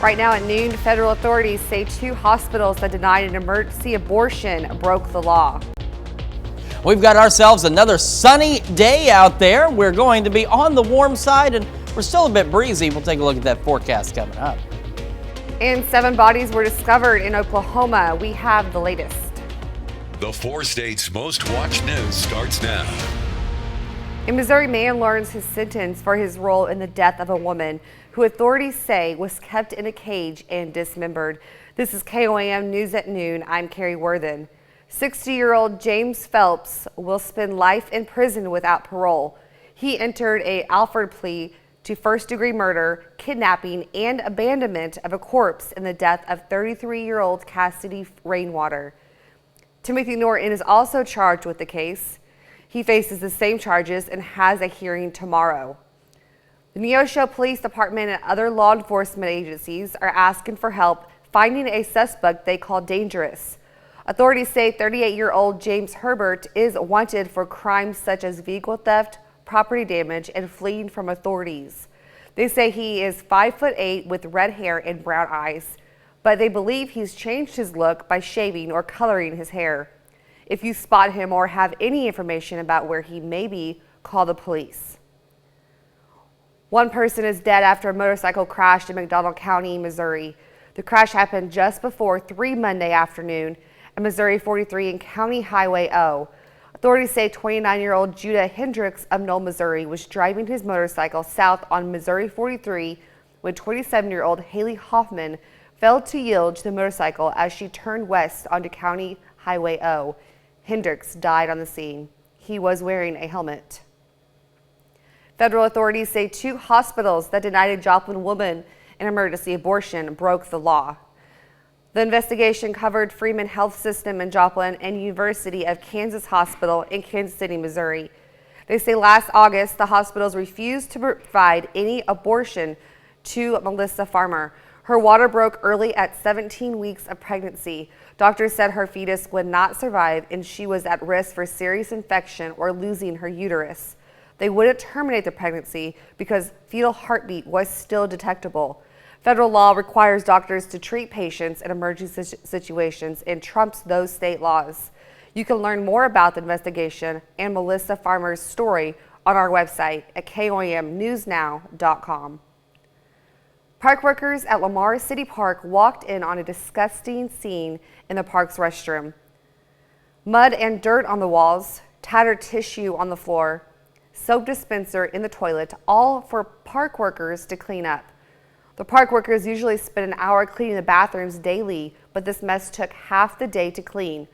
Right now at noon, federal authorities say 2 hospitals that denied an emergency abortion broke the law. We've got ourselves another sunny day out there. We're going to be on the warm side and we're still a bit breezy. We'll take a look at that forecast coming up. And 7 bodies were discovered in Oklahoma. We have the latest. The 4 states' most watched news starts now. A Missouri man learns his sentence for his role in the death of a woman who authorities say was kept in a cage and dismembered. This is KOAM News at Noon. I'm Carrie Worthen. 60-year-old James Phelps will spend life in prison without parole. He entered an Alford plea to first-degree murder, kidnapping, and abandonment of a corpse in the death of 33-year-old Cassidy Rainwater. Timothy Norton is also charged with the case. He faces the same charges and has a hearing tomorrow. The Neosho Police Department and other law enforcement agencies are asking for help finding a suspect they call dangerous. Authorities say 38-year-old James Herbert is wanted for crimes such as vehicle theft, property damage, and fleeing from authorities. They say he is 5'8" with red hair and brown eyes, but they believe he's changed his look by shaving or coloring his hair. If you spot him or have any information about where he may be, call the police. One person is dead after a motorcycle crashed in McDonald County, Missouri. The crash happened just before 3 Monday afternoon at Missouri 43 and County Highway O. Authorities say 29-year-old Judah Hendricks of Knoll, Missouri was driving his motorcycle south on Missouri 43 when 27-year-old Haley Hoffman failed to yield to the motorcycle as she turned west onto County Highway O. Hendricks died on the scene. He was wearing a helmet. Federal authorities say 2 hospitals that denied a Joplin woman an emergency abortion broke the law. The investigation covered Freeman Health System in Joplin and University of Kansas Hospital in Kansas City, Missouri. They say last August, the hospitals refused to provide any abortion to Melissa Farmer. Her water broke early at 17 weeks of pregnancy. Doctors said her fetus would not survive and she was at risk for serious infection or losing her uterus. They wouldn't terminate the pregnancy because fetal heartbeat was still detectable. Federal law requires doctors to treat patients in emergency situations and trumps those state laws. You can learn more about the investigation and Melissa Farmer's story on our website at KOAMnewsnow.com. Park workers at Lamar City Park walked in on a disgusting scene in the park's restroom. Mud and dirt on the walls, tattered tissue on the floor, soap dispenser in the toilet, all for park workers to clean up. The park workers usually spend an hour cleaning the bathrooms daily, but this mess took half the day to clean.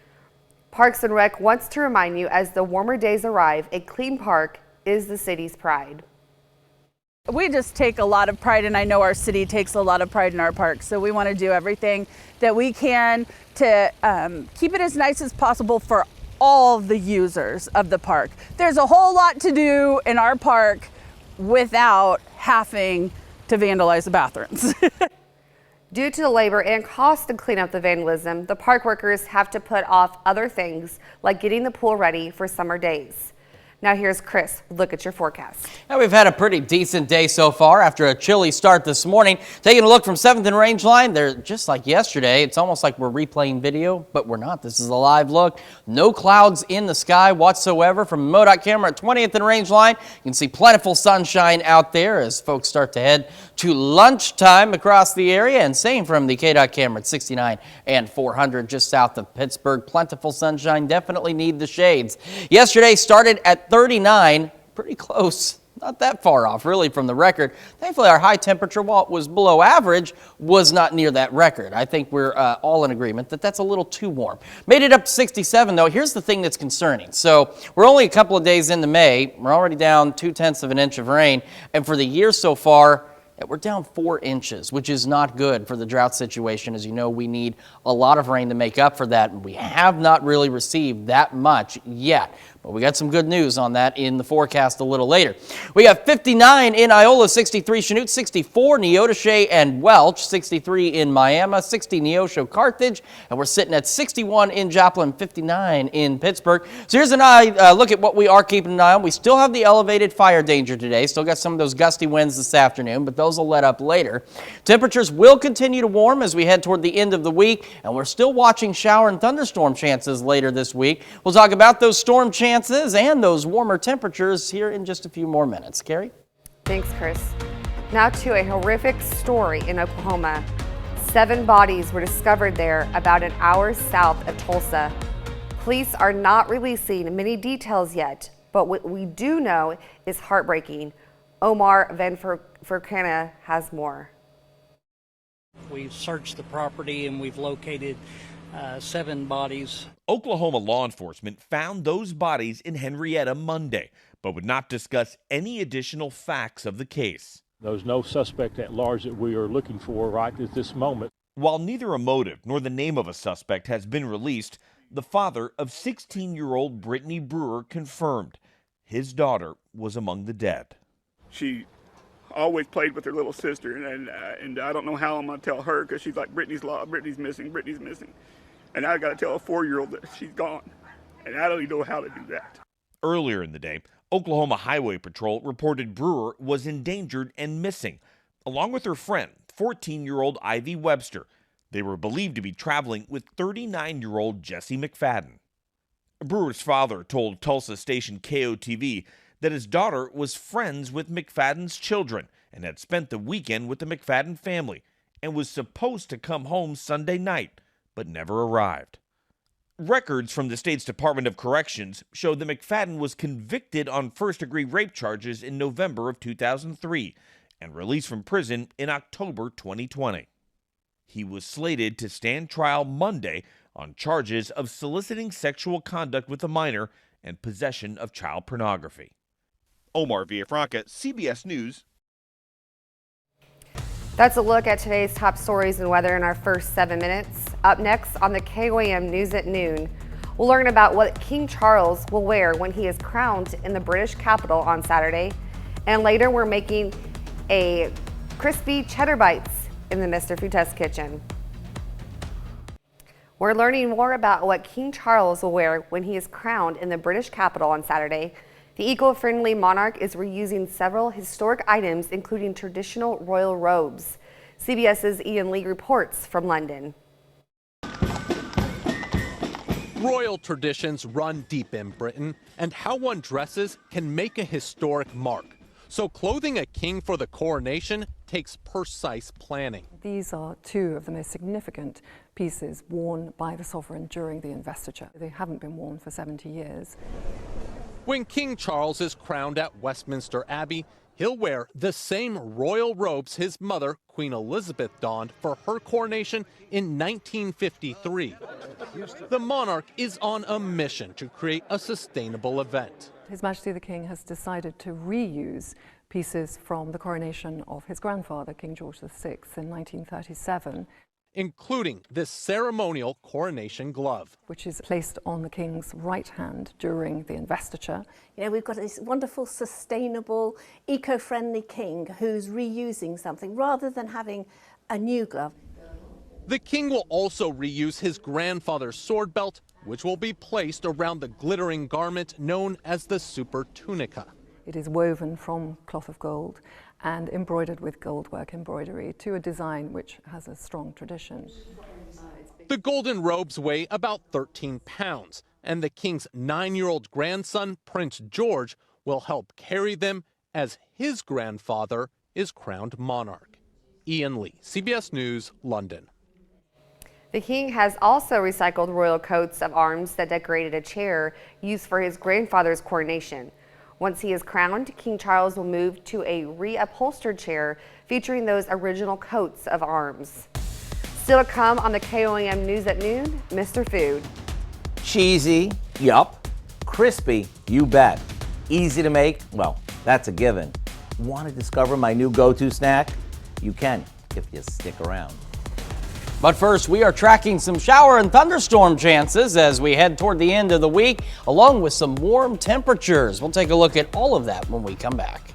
Parks and Rec wants to remind you as the warmer days arrive, a clean park is the city's pride. We just take a lot of pride, and I know our city takes a lot of pride in our parks, so we want to do everything that we can to keep it as nice as possible for all the users of the park. There's a whole lot to do in our park without having to vandalize the bathrooms. Due to the labor and cost to clean up the vandalism, the park workers have to put off other things like getting the pool ready for summer days. Now here's Chris. Look at your forecast. Now we've had a pretty decent day so far after a chilly start this morning. Taking a look from 7th and Range Line, they're just like yesterday. It's almost like we're replaying video, but we're not. This is a live look. No clouds in the sky whatsoever. From the MoDOT camera at 20th and Range Line, you can see plentiful sunshine out there as folks start to head to lunchtime across the area. And same from the KDOT camera at 69 and 400 just south of Pittsburgh. Plentiful sunshine, definitely need the shades. Yesterday started at 39, pretty close, not that far off really from the record. Thankfully our high temperature, while it was below average, was not near that record. I think we're all in agreement that that's a little too warm. Made it up to 67 though. Here's the thing that's concerning. So we're only a couple of days into May. We're already down 0.2 of an inch of rain, and for the year so far, we're down 4 inches, which is not good for the drought situation. As you know, we need a lot of rain to make up for that, and we have not really received that much yet. But we got some good news on that in the forecast a little later. We got 59 in Iola, 63 Chanute, 64 Neodesha and Welch, 63 in Miami, 60 Neosho Carthage, and we're sitting at 61 in Joplin, 59 in Pittsburgh. So here's an look at what we are keeping an eye on. We still have the elevated fire danger today. Still got some of those gusty winds this afternoon, but they'll those will let up later. Temperatures will continue to warm as we head toward the end of the week, and we're still watching shower and thunderstorm chances later this week. We'll talk about those storm chances and those warmer temperatures here in just a few more minutes. Carrie? Thanks, Chris. Now to a horrific story in Oklahoma. 7 bodies were discovered there about an hour south of Tulsa. Police are not releasing many details yet, but what we do know is heartbreaking. Omar Van Furcana has more. We've searched the property and we've located 7 bodies. Oklahoma law enforcement found those bodies in Henrietta Monday, but would not discuss any additional facts of the case. There's no suspect at large that we are looking for right at this moment. While neither a motive nor the name of a suspect has been released, the father of 16-year-old Brittany Brewer confirmed his daughter was among the dead. She always played with her little sister, and I don't know how I'm going to tell her, because she's like, Brittany's lost, Brittany's missing. And I got to tell a 4-year-old that she's gone, and I don't even know how to do that. Earlier in the day, Oklahoma Highway Patrol reported Brewer was endangered and missing, along with her friend, 14-year-old Ivy Webster. They were believed to be traveling with 39-year-old Jesse McFadden. Brewer's father told Tulsa station KOTV that his daughter was friends with McFadden's children and had spent the weekend with the McFadden family and was supposed to come home Sunday night, but never arrived. Records from the state's Department of Corrections show that McFadden was convicted on first-degree rape charges in November of 2003 and released from prison in October 2020. He was slated to stand trial Monday on charges of soliciting sexual conduct with a minor and possession of child pornography. Omar Villafranca, CBS News. That's a look at today's top stories and weather in our first 7 minutes. Up next on the KOAM News at Noon, we'll learn about what King Charles will wear when he is crowned in the British capital on Saturday. And later, we're making a crispy cheddar bites in the Mr. Food Test kitchen. We're learning more about what King Charles will wear when he is crowned in the British capital on Saturday. The eco-friendly monarch is reusing several historic items, including traditional royal robes. CBS's Ian Lee reports from London. Royal traditions run deep in Britain, and how one dresses can make a historic mark. So clothing a king for the coronation takes precise planning. These are 2 of the most significant pieces worn by the sovereign during the investiture. They haven't been worn for 70 years. When King Charles is crowned at Westminster Abbey, he'll wear the same royal robes his mother, Queen Elizabeth, donned for her coronation in 1953. The monarch is on a mission to create a sustainable event. His Majesty the King has decided to reuse pieces from the coronation of his grandfather, King George VI, in 1937. Including this ceremonial coronation glove, which is placed on the king's right hand during the investiture. You know, we've got this wonderful, sustainable, eco-friendly king who's reusing something rather than having a new glove. The king will also reuse his grandfather's sword belt, which will be placed around the glittering garment known as the super tunica. It is woven from cloth of gold and embroidered with goldwork embroidery to a design which has a strong tradition. The golden robes weigh about 13 pounds, and the king's 9-year-old grandson, Prince George, will help carry them as his grandfather is crowned monarch. Ian Lee, CBS News, London. The king has also recycled royal coats of arms that decorated a chair used for his grandfather's coronation. Once he is crowned, King Charles will move to a reupholstered chair featuring those original coats of arms. Still to come on the KOAM News at Noon, Mr. Food. Cheesy, yup. Crispy, you bet. Easy to make, well, that's a given. Want to discover my new go-to snack? You can, if you stick around. But first, we are tracking some shower and thunderstorm chances as we head toward the end of the week, along with some warm temperatures. We'll take a look at all of that when we come back.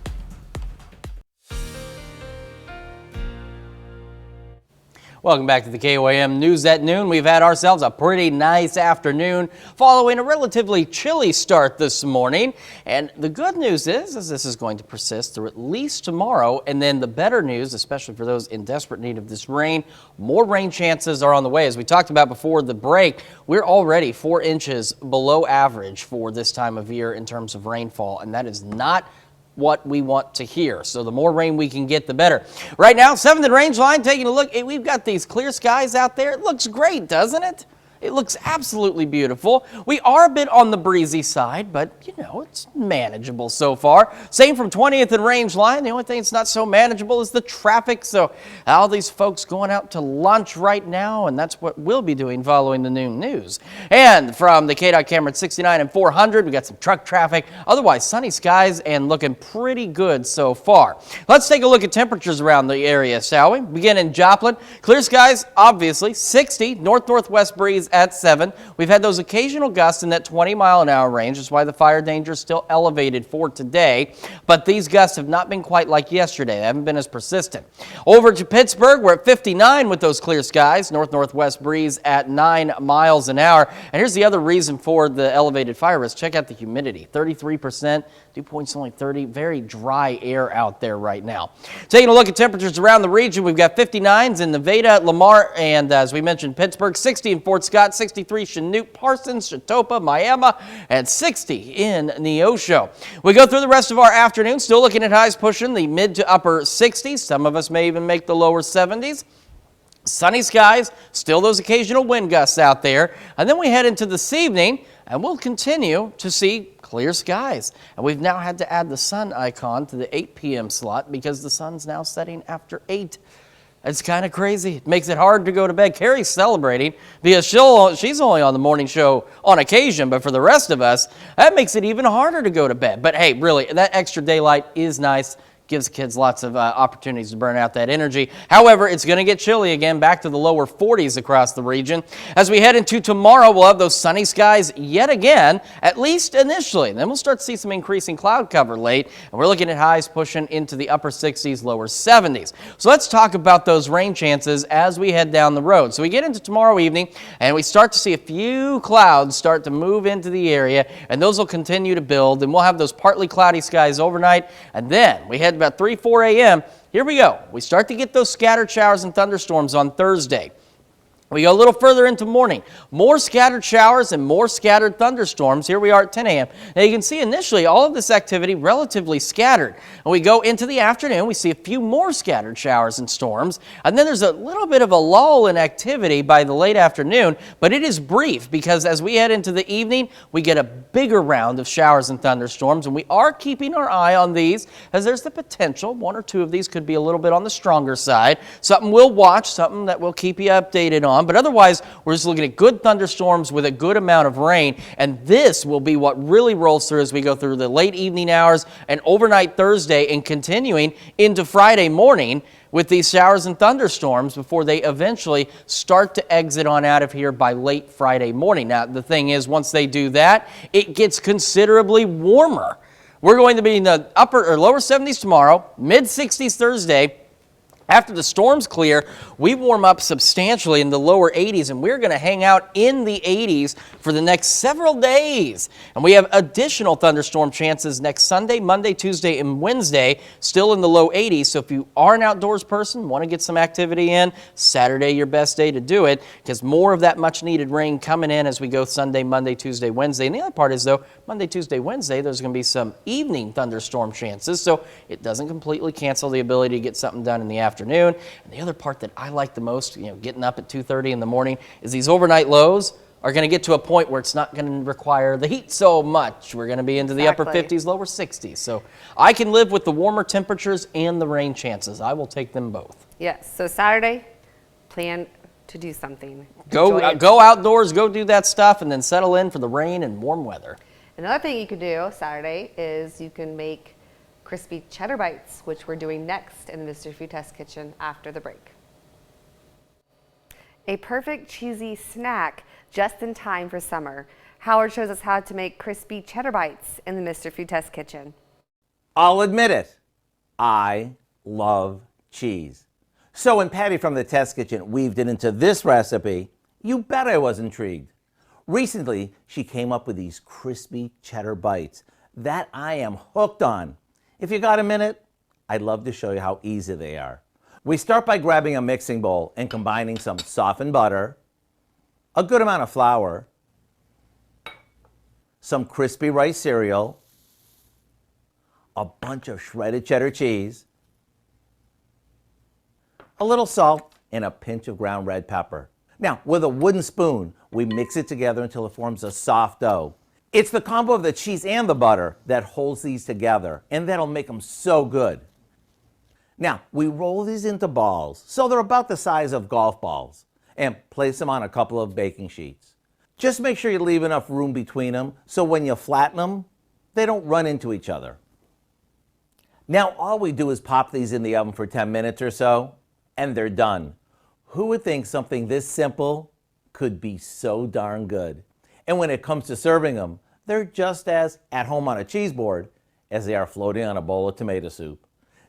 Welcome back to the KOAM News at Noon. We've had ourselves a pretty nice afternoon following a relatively chilly start this morning. And the good news is this is going to persist through at least tomorrow. And then the better news, especially for those in desperate need of this rain, more rain chances are on the way. As we talked about before the break, we're already 4 inches below average for this time of year in terms of rainfall. And that is not what we want to hear. So the more rain we can get, the better. Right now, 7th and Range Line, taking a look. We've got these clear skies out there. It looks great, doesn't it? It looks absolutely beautiful. We are a bit on the breezy side, but, you know, it's manageable so far. Same from 20th and Range Line. The only thing that's not so manageable is the traffic. So all these folks going out to lunch right now, and that's what we'll be doing following the noon news. And from the KDOT camera at 69 and 400, we got some truck traffic. Otherwise, sunny skies and looking pretty good so far. Let's take a look at temperatures around the area, shall we? Begin in Joplin. Clear skies, obviously, 60, north-northwest breeze at 7. We've had those occasional gusts in that 20-mile-an-hour range. That's why the fire danger is still elevated for today. But these gusts have not been quite like yesterday. They haven't been as persistent. Over to Pittsburgh, we're at 59 with those clear skies. North-northwest breeze at 9 miles an hour. And here's the other reason for the elevated fire risk. Check out the humidity, 33%. Dew point's only 30. Very dry air out there right now. Taking a look at temperatures around the region, we've got 59s in Nevada, Lamar, and as we mentioned, Pittsburgh, 60 in Fort Scott, 63 Chanute, Parsons, Chatopa, Miami, and 60 in Neosho. We go through the rest of our afternoon, still looking at highs pushing the mid to upper 60s. Some of us may even make the lower 70s. Sunny skies, still those occasional wind gusts out there. And then we head into this evening, and we'll continue to see clear skies. And we've now had to add the sun icon to the 8 p.m. slot because the sun's now setting after 8. It's kind of crazy. It makes it hard to go to bed. Carrie's celebrating because she's only on the morning show on occasion, but for the rest of us, that makes it even harder to go to bed. But hey, really, that extra daylight is nice. Gives kids lots of opportunities to burn out that energy. However, it's going to get chilly again, back to the lower 40s across the region. As we head into tomorrow, we'll have those sunny skies yet again, at least initially. Then we'll start to see some increasing cloud cover late, and we're looking at highs pushing into the upper 60s, lower 70s. So let's talk about those rain chances as we head down the road. So we get into tomorrow evening, and we start to see a few clouds start to move into the area, and those will continue to build, and we'll have those partly cloudy skies overnight, and then we head about 3, 4 a.m. Here we go. We start to get those scattered showers and thunderstorms on Thursday. We go a little further into morning. More scattered showers and more scattered thunderstorms. Here we are at 10 a.m. Now you can see initially all of this activity relatively scattered. And we go into the afternoon, we see a few more scattered showers and storms. And then there's a little bit of a lull in activity by the late afternoon, but it is brief because as we head into the evening, we get a bigger round of showers and thunderstorms. And we are keeping our eye on these as there's the potential 1 or 2 of these could be a little bit on the stronger side. Something we'll watch, something that we'll keep you updated on. But otherwise, we're just looking at good thunderstorms with a good amount of rain, and this will be what really rolls through as we go through the late evening hours and overnight Thursday and continuing into Friday morning with these showers and thunderstorms before they eventually start to exit on out of here by late Friday morning. Now, the thing is, once they do that, it gets considerably warmer. We're going to be in the upper or lower 70s tomorrow, mid 60s Thursday. After the storms clear, we warm up substantially in the lower 80s, and we're going to hang out in the 80s for the next several days. And we have additional thunderstorm chances next Sunday, Monday, Tuesday, and Wednesday, still in the low 80s. So if you are an outdoors person, want to get some activity in, Saturday your best day to do it, because more of that much-needed rain coming in as we go Sunday, Monday, Tuesday, Wednesday. And the other part is, though, Monday, Tuesday, Wednesday, there's going to be some evening thunderstorm chances, so it doesn't completely cancel the ability to get something done in the afternoon. And the other part that I like the most, getting up at 2:30 in the morning, is these overnight lows are going to get to a point where it's not going to require the heat so much. We're going to be into the upper 50s, lower 60s. So I can live with the warmer temperatures and the rain chances. I will take them both. Yes. So Saturday, plan to do something. Go outdoors, go do that stuff, and then settle in for the rain and warm weather. Another thing you can do Saturday is you can make crispy cheddar bites, which we're doing next in the Mr. Food Test Kitchen after the break. A perfect cheesy snack just in time for summer. Howard shows us how to make crispy cheddar bites in the Mr. Food Test Kitchen. I'll admit it. I love cheese. So when Patty from the Test Kitchen weaved it into this recipe, you bet I was intrigued. Recently, she came up with these crispy cheddar bites that I am hooked on. If you got a minute, I'd love to show you how easy they are. We start by grabbing a mixing bowl and combining some softened butter, a good amount of flour, some crispy rice cereal, a bunch of shredded cheddar cheese, a little salt, and a pinch of ground red pepper. Now, with a wooden spoon, we mix it together until it forms a soft dough. It's the combo of the cheese and the butter that holds these together, and that'll make them so good. Now, we roll these into balls, so they're about the size of golf balls, and place them on a couple of baking sheets. Just make sure you leave enough room between them so when you flatten them, they don't run into each other. Now, all we do is pop these in the oven for 10 minutes or so, and they're done. Who would think something this simple could be so darn good? And when it comes to serving them, they're just as at home on a cheese board as they are floating on a bowl of tomato soup.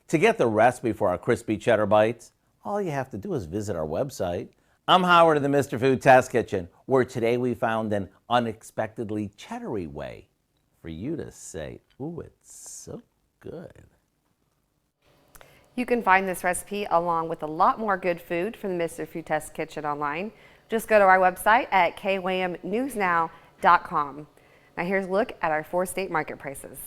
To get the recipe for our crispy cheddar bites, all you have to do is visit our website. I'm Howard of the Mr. Food Test Kitchen, where today we found an unexpectedly cheddary way for you to say, ooh, it's so good. You can find this recipe along with a lot more good food from the Mr. Food Test Kitchen online. Just go to our website at KOAMnewsnow.com. Now here's a look at our 4-state market prices.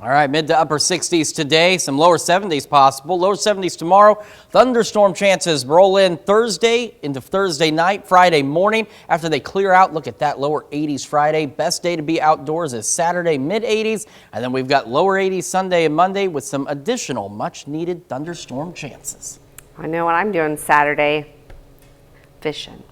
All right, mid to upper 60s today, some lower 70s possible. Lower 70s tomorrow. Thunderstorm chances roll in Thursday into Thursday night, Friday morning. After they clear out, look at that, lower 80s Friday. Best day to be outdoors is Saturday, mid 80s. And then we've got lower 80s Sunday and Monday with some additional much needed thunderstorm chances. I know what I'm doing Saturday, fishing.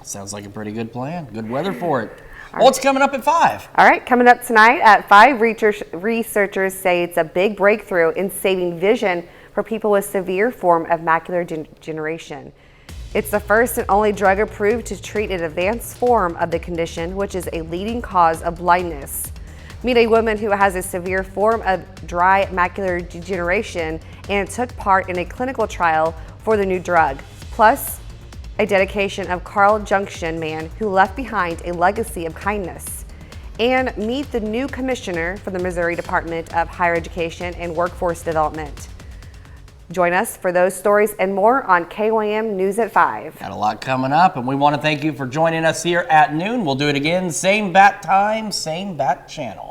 Sounds like a pretty good plan. Good weather for it. What's coming up at 5? All right, coming up tonight at 5, researchers say it's a big breakthrough in saving vision for people with severe form of macular degeneration. It's the first and only drug approved to treat an advanced form of the condition, which is a leading cause of blindness. Meet a woman who has a severe form of dry macular degeneration and took part in a clinical trial for the new drug. Plus, a dedication of Carl Junction man who left behind a legacy of kindness. And meet the new commissioner for the Missouri Department of Higher Education and Workforce Development. Join us for those stories and more on KOAM News at 5. Got a lot coming up, and we want to thank you for joining us here at noon. We'll do it again, same bat time, same bat channel.